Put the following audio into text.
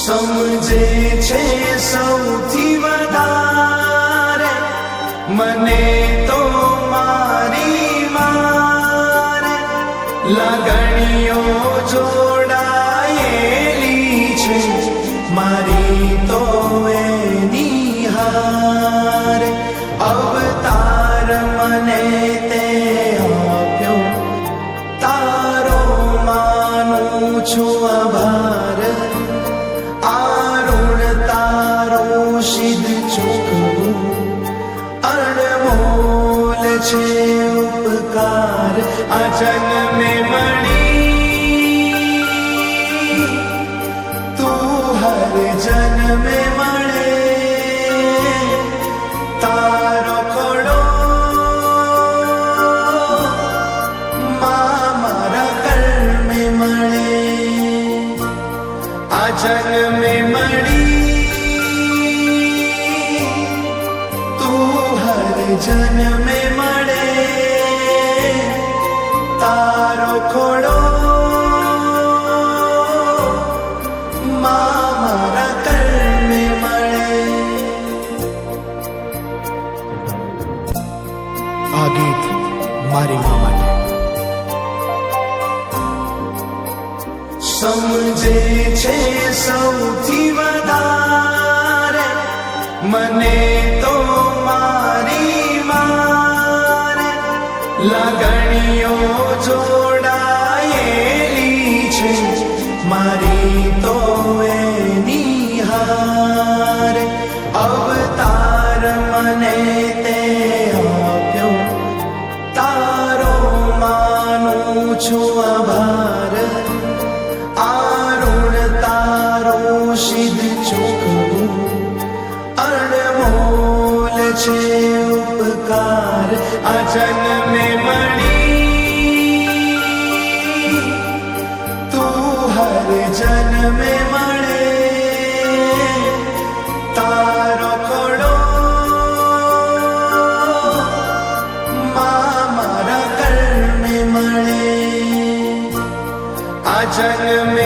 સમજે છે સૌથી વધારે મને તો મારી મારે લાગણીઓ જોડાયેલી છે મારી તો એની હારે અવતાર મને તે આપ્યો તારો માનું છું આભાર સિદ્ધ ચૂકવું અણમોલ છે ઉપકાર આ જન્મે મળી તું હર જન્મે મળે તારો ખોડો મારા કર્મે મળે આ જન્મે મળી જન્મે મળે તારો ખોડો મારા કર્મે મળે. આ ગીત મારી મા માટે. સમજે છે સૌથી વધારે મને તો મારી મારે લાગણીઓ જોડાયેલી છે મારી તો એની હારે અવતાર મને તે આપ્યો તારો માનું છું આભાર આરુણ તારો સિદ્ધ ચૂકવું અણમોલ છે ઉપકાર આ જન્મે મળી તું હર જન્મે મળે તારો ખોડો મારા કર્મે મળે આ જન્મે